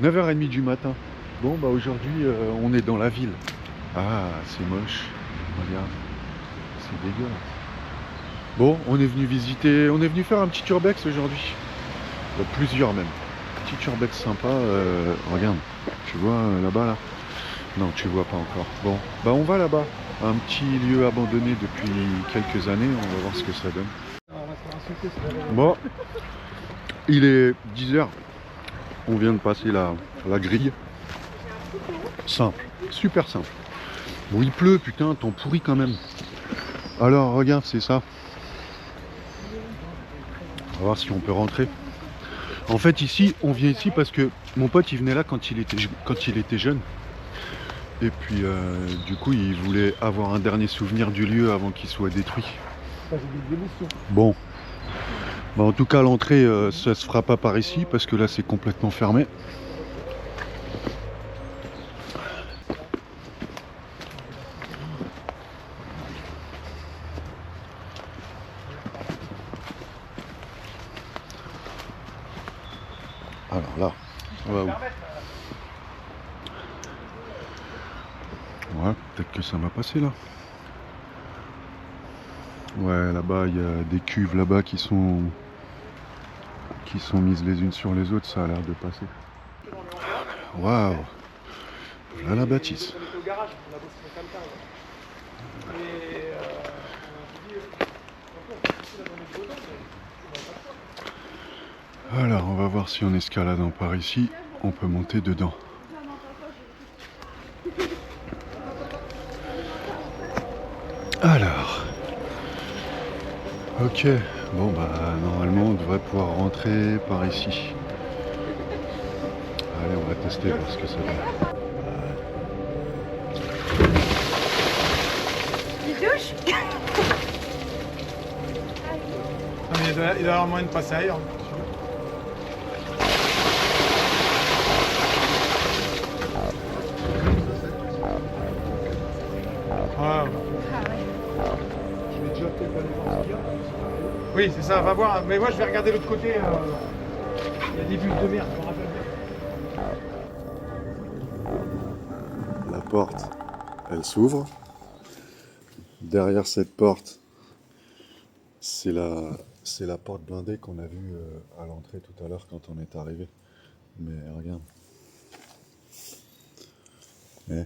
9h30 du matin. Bon, bah aujourd'hui, on est dans la ville. Ah, c'est moche. Regarde, c'est dégueulasse. Bon, on est venu visiter, on est venu faire un petit urbex aujourd'hui. Plusieurs même. Petit urbex sympa. Regarde, tu vois là-bas là? Non, tu vois pas encore. Bon, bah on va là-bas. Un petit lieu abandonné depuis quelques années. On va voir ce que ça donne. Bon, il est 10h. On vient de passer la grille. Simple, super simple. Bon, il pleut, putain, temps pourri quand même. Alors, regarde, c'est ça. On va voir si on peut rentrer. En fait, ici, on vient ici parce que mon pote, il venait là quand il était jeune. Et puis, du coup, il voulait avoir un dernier souvenir du lieu avant qu'il soit détruit. Bon. Bah, en tout cas, l'entrée, ça se fera pas par ici parce que là, c'est complètement fermé. Alors là, on va où? Ouais, peut-être que ça m'a passé là. Ouais, là-bas, il y a des cuves là-bas qui sont mises les unes sur les autres, ça a l'air de passer. Waouh! Voilà la bâtisse. Alors, on va voir si en escaladant par ici, on peut monter dedans. Alors, ok, bon bah normalement on devrait pouvoir rentrer par ici. Allez, on va tester, voir ce que ça donne. Il douche. Ah, mais il doit y avoir moyen de passer ailleurs. Ouais. Oui, c'est ça, va voir. Mais moi je vais regarder l'autre côté. Il y a des bulles de merde, je me rappelle bien. La porte, elle s'ouvre. Derrière cette porte, c'est la porte blindée qu'on a vue à l'entrée tout à l'heure quand on est arrivé. Mais regarde. Eh.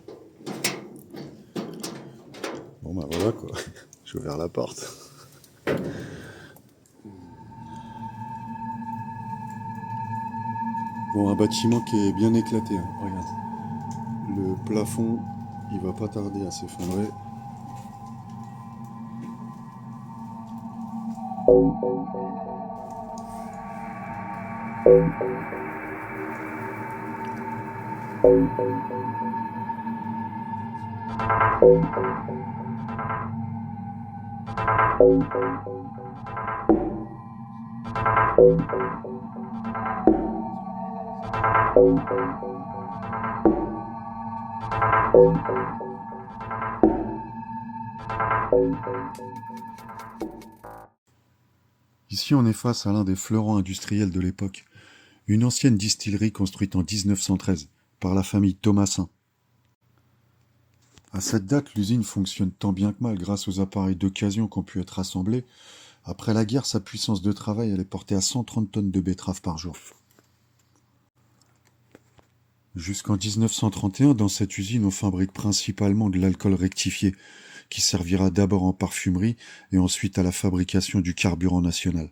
Bon bah voilà quoi, j'ai ouvert la porte. Bon, un bâtiment qui est bien éclaté, hein. Regarde. Le plafond, il va pas tarder à s'effondrer. Ici, on est face à l'un des fleurons industriels de l'époque, une ancienne distillerie construite en 1913 par la famille Thomasin. À cette date, l'usine fonctionne tant bien que mal grâce aux appareils d'occasion qui ont pu être assemblés. Après la guerre, sa puissance de travail elle est portée à 130 tonnes de betteraves par jour. Jusqu'en 1931, dans cette usine, on fabrique principalement de l'alcool rectifié, qui servira d'abord en parfumerie et ensuite à la fabrication du carburant national.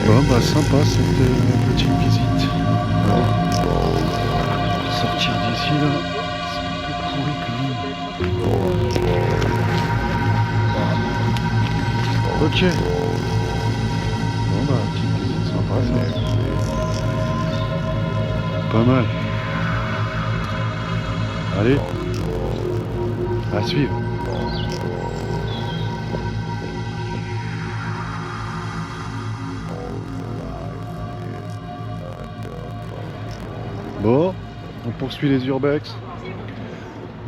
Bon bah sympa cette petite visite. Allez. Sortir d'ici là, c'est un peu pourri quand même. Ok. Bon bah petite visite sympa ça. Pas mal. Allez. À suivre. Bon, on poursuit les urbex.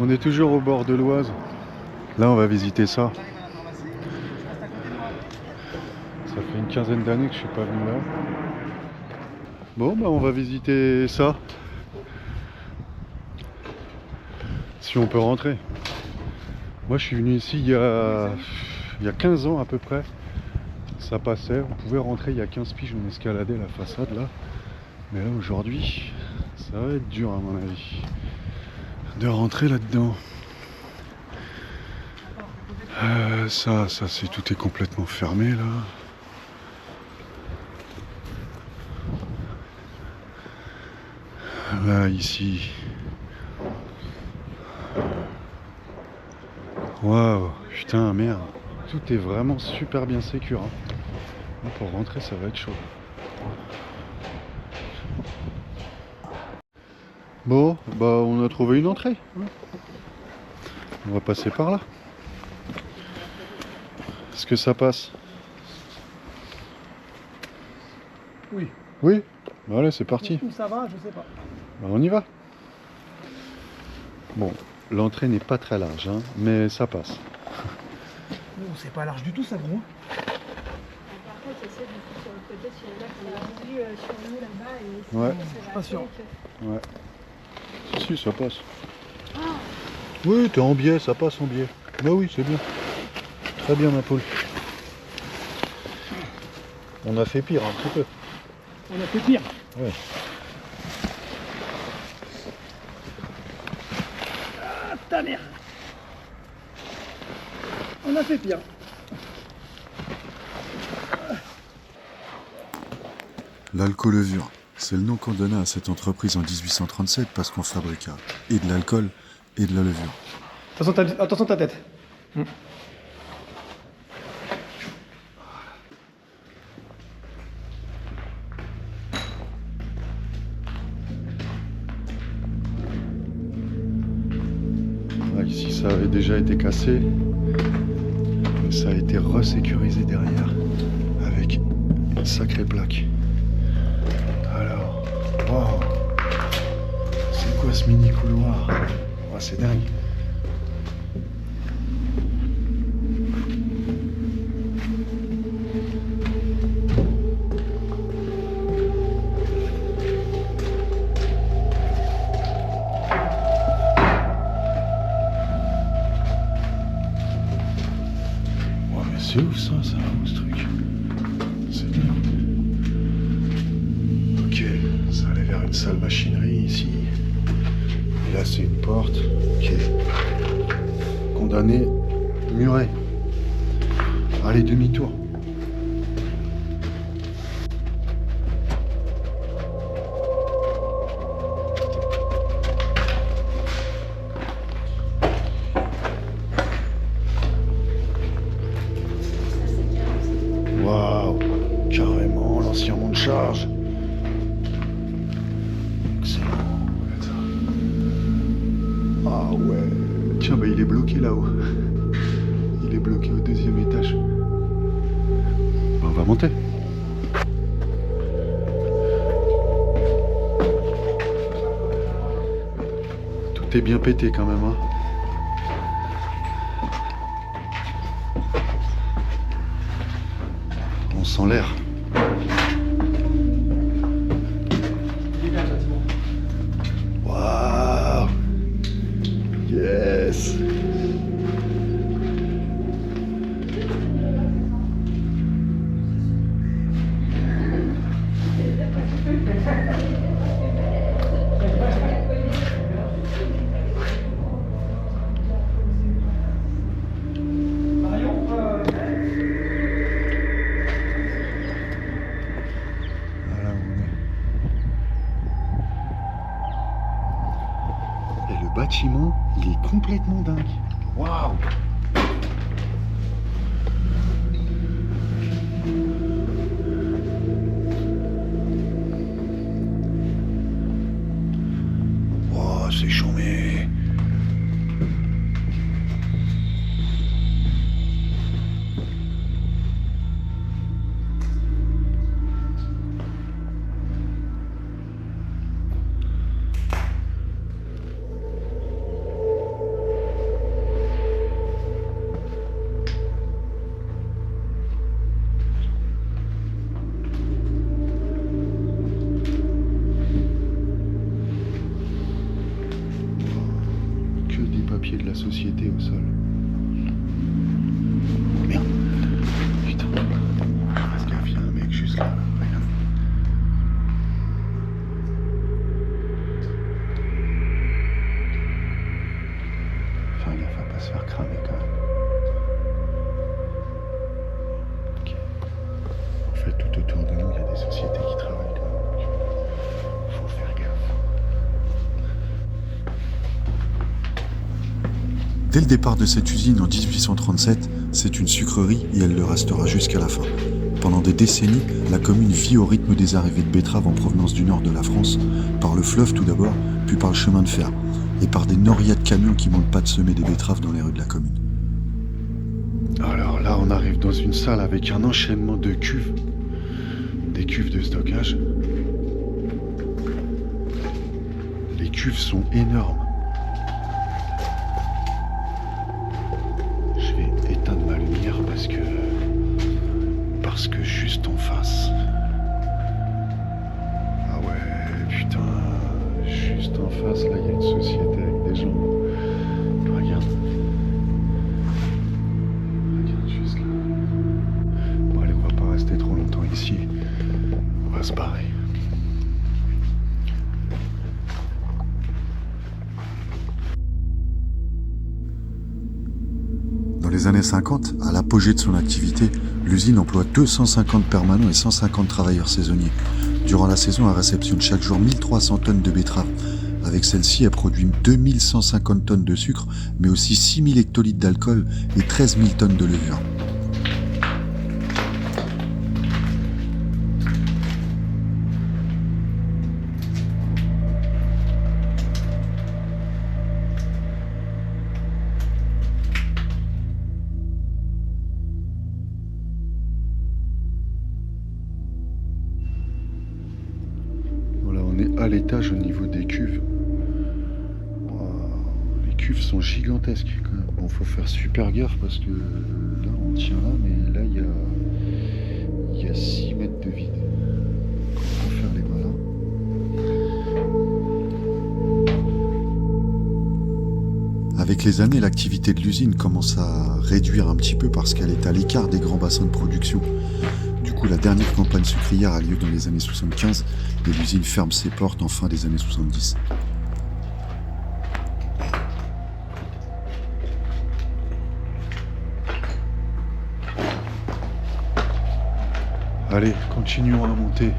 On est toujours au bord de l'Oise. Là, on va visiter ça. Ça fait une quinzaine d'années que je suis pas venu là. Bon, bah on va visiter ça. Si on peut rentrer. Moi, je suis venu ici il y a 15 ans à peu près. Ça passait, on pouvait rentrer il y a 15 piges, on escaladait la façade là. Mais là, aujourd'hui, ça va être dur à mon avis de rentrer là-dedans. Ça c'est tout est complètement fermé là. Là ici. Waouh, putain merde. Tout est vraiment super bien sécure. Hein. Pour rentrer ça va être chaud. Bon, bah on a trouvé une entrée. On va passer par là. Est-ce que ça passe? Oui. Oui? Bah allez, c'est parti. Où ça va, je sais pas. Bah on y va. Bon, l'entrée n'est pas très large, hein, mais ça passe. Non, c'est pas large du tout ça, gros. Par contre, c'est du coup sur le côté, sur le lac, on a vu sur nous là-bas et Ouais. Je suis pas sûr. Ouais. Si, ça passe. Oui, t'es en biais, ça passe en biais. Bah oui, c'est bien. Très bien, ma poule. On a fait pire un petit peu. On a fait pire. Ouais. Ah, ta mère. On a fait pire. L'alcoolevure, c'est le nom qu'on donna à cette entreprise en 1837 parce qu'on fabriqua et de l'alcool et de la levure. Attention ta tête. Ah, ici, ça avait déjà été cassé. Et ça a été resécurisé derrière avec une sacrée plaque. Alors, waouh, c'est quoi ce mini couloir? Oh, c'est dingue. Oh, mais c'est ouf ça, ça va où ce truc? C'est bien. Ok, ça allait vers une salle machinerie ici. là, c'est une porte qui est condamnée, murée. Allez, demi-tour. Waouh, carrément, l'ancien mont de charge. Excellent. Ah ouais. Tiens, bah il est bloqué là-haut. Il est bloqué au 2e étage. Bah, on va monter. Tout est bien pété quand même, hein. On sent l'air. Il est bien le bâtiment. Waouh. Yes. Voilà où on est. Et le bâtiment, il est complètement dingue. Waouh. Wow, c'est chambé. Que des papiers de la société au sol. Oh, merde. Putain. Parce qu'il y a un mec juste là. Regarde. Faire gaffe à pas se faire cramer quand même. Ok. En fait, tout autour de nous, il y a des sociétés qui travaillent quand même. Faut faire gaffe. Dès le départ de cette usine en 1837, c'est une sucrerie et elle le restera jusqu'à la fin. Pendant des décennies, la commune vit au rythme des arrivées de betteraves en provenance du nord de la France, par le fleuve tout d'abord, puis par le chemin de fer, et par des norias de camions qui manquent pas de semer des betteraves dans les rues de la commune. Alors là, on arrive dans une salle avec un enchaînement de cuves. Des cuves de stockage. Les cuves sont énormes. Je vais éteindre ma lumière parce que juste en face. Ah ouais, putain. Juste en face, là, il y a une société avec des gens. Regarde. Regarde juste là. Bon, allez, on va pas rester trop longtemps ici. On va se barrer. Dans les années 50, à l'apogée de son activité, l'usine emploie 250 permanents et 150 travailleurs saisonniers. Durant la saison, elle réceptionne chaque jour 1300 tonnes de betteraves. Avec celle-ci, elle produit 2150 tonnes de sucre, mais aussi 6000 hectolitres d'alcool et 13 000 tonnes de levure. On est à l'étage au niveau des cuves. Wow, les cuves sont gigantesques quand même. Bon, faut faire super gaffe parce que là on tient là, mais là il y a 6 mètres de vide. Faut faire les malins. Avec les années, l'activité de l'usine commence à réduire un petit peu parce qu'elle est à l'écart des grands bassins de production. Du coup, la dernière campagne sucrière a lieu dans les années 75 et l'usine ferme ses portes en fin des années 70. Allez, continuons à monter.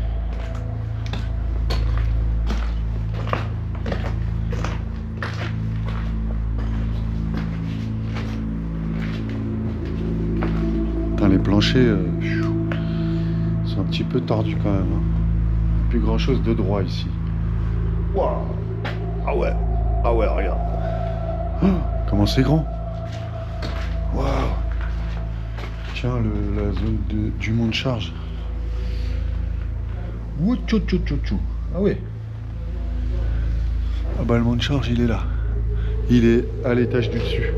Putain, les planchers sont un petit peu tordus quand même. Hein. Plus grand chose de droit ici. Waouh. Ah ouais, regarde. Oh, comment c'est grand. Waouh. Tiens, la zone du mont de charge. Ouh, tchou, tchou, tchou, tchou. Ah ouais. Ah bah le mont de charge il est là. Il est à l'étage du dessus.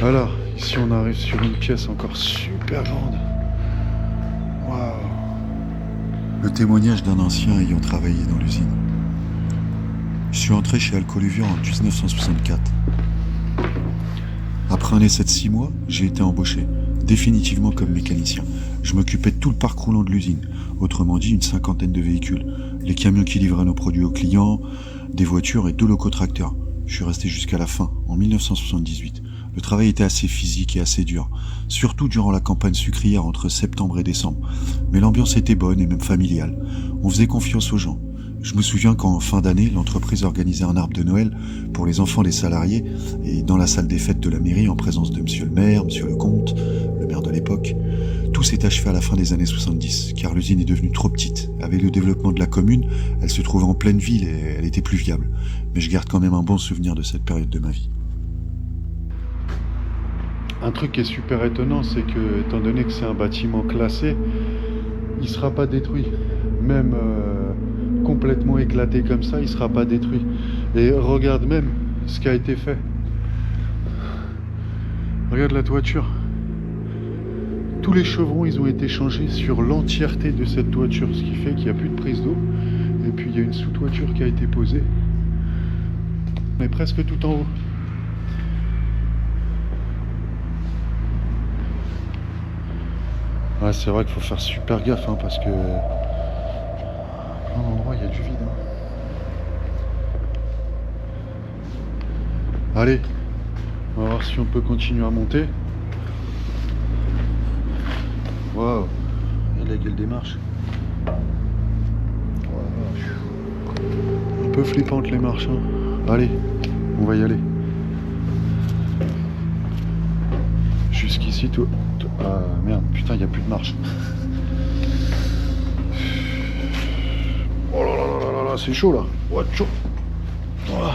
Alors, ici on arrive sur une pièce encore super grande. Waouh. Le témoignage d'un ancien ayant travaillé dans l'usine. Je suis entré chez Alcoluvian en 1964. Après un essai de 6 mois, j'ai été embauché, définitivement comme mécanicien. Je m'occupais de tout le parc roulant de l'usine, autrement dit une 50aine de véhicules, les camions qui livraient nos produits aux clients, des voitures et 2 locotracteurs. Je suis resté jusqu'à la fin, en 1978. Le travail était assez physique et assez dur, surtout durant la campagne sucrière entre septembre et décembre. Mais l'ambiance était bonne et même familiale. On faisait confiance aux gens. Je me souviens qu'en fin d'année, l'entreprise organisait un arbre de Noël pour les enfants des salariés et dans la salle des fêtes de la mairie en présence de monsieur le maire, monsieur le comte, le maire de l'époque. Tout s'est achevé à la fin des années 70 car l'usine est devenue trop petite. Avec le développement de la commune, elle se trouvait en pleine ville et elle était plus viable. Mais je garde quand même un bon souvenir de cette période de ma vie. Un truc qui est super étonnant, c'est que, étant donné que c'est un bâtiment classé, il ne sera pas détruit. Même complètement éclaté comme ça, il ne sera pas détruit. Et regarde même ce qui a été fait. Regarde la toiture. Tous les chevrons, ils ont été changés sur l'entièreté de cette toiture, ce qui fait qu'il n'y a plus de prise d'eau. Et puis il y a une sous-toiture qui a été posée. On est presque tout en haut. Ouais, c'est vrai qu'il faut faire super gaffe, hein, parce que plein d'endroits il y a du vide. Hein. Allez, on va voir si on peut continuer à monter. Waouh, regarde la gueule des marches. Wow. Un peu flippante les marches. Hein. Allez, on va y aller. Jusqu'ici, tout. Ah merde, putain, il n'y a plus de marche. Oh là là là là là, c'est chaud là. Oh, chaud. Voilà.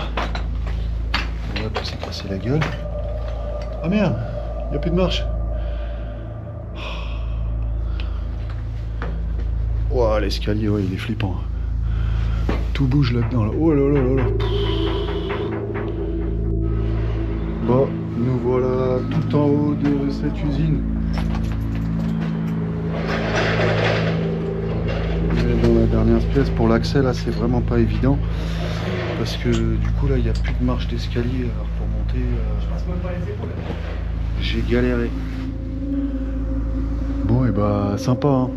On va tout s'est cassé la gueule. Ah merde, il n'y a plus de marche. Oh, l'escalier, ouais, il est flippant. Tout bouge là-dedans. Là. Oh là là là là. Bon, nous voilà tout en haut de cette usine. Et dans la dernière pièce, pour l'accès, là, c'est vraiment pas évident. Parce que du coup, là, il n'y a plus de marche d'escalier. Alors pour monter, j'ai galéré. Bon, et bah, sympa, hein.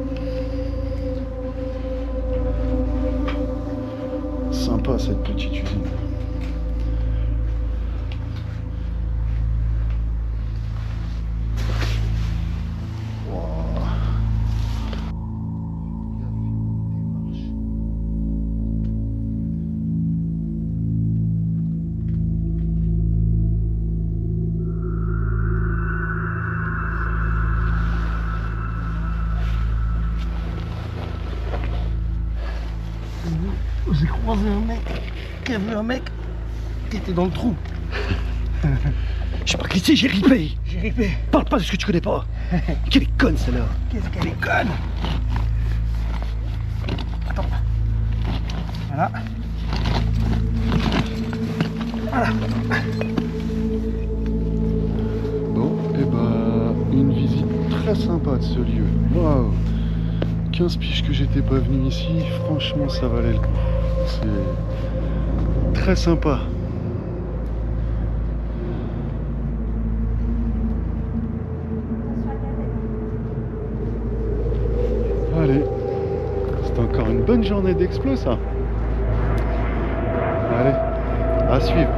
Sympa cette petite usine. J'ai croisé un mec qui a vu un mec qui était dans le trou. Je sais pas qui c'est, j'ai ripé. J'ai ripé. Parle pas de ce que tu connais pas. Quelle est conne celle-là. Qu'est-ce qu'elle est conne. Attends. Voilà. Voilà. Bon, et bah, une visite très sympa de ce lieu. Waouh, 15 piges que j'étais pas venu ici, franchement ça valait le coup. C'est très sympa. Allez, c'est encore une bonne journée d'explo ça. Allez, à suivre.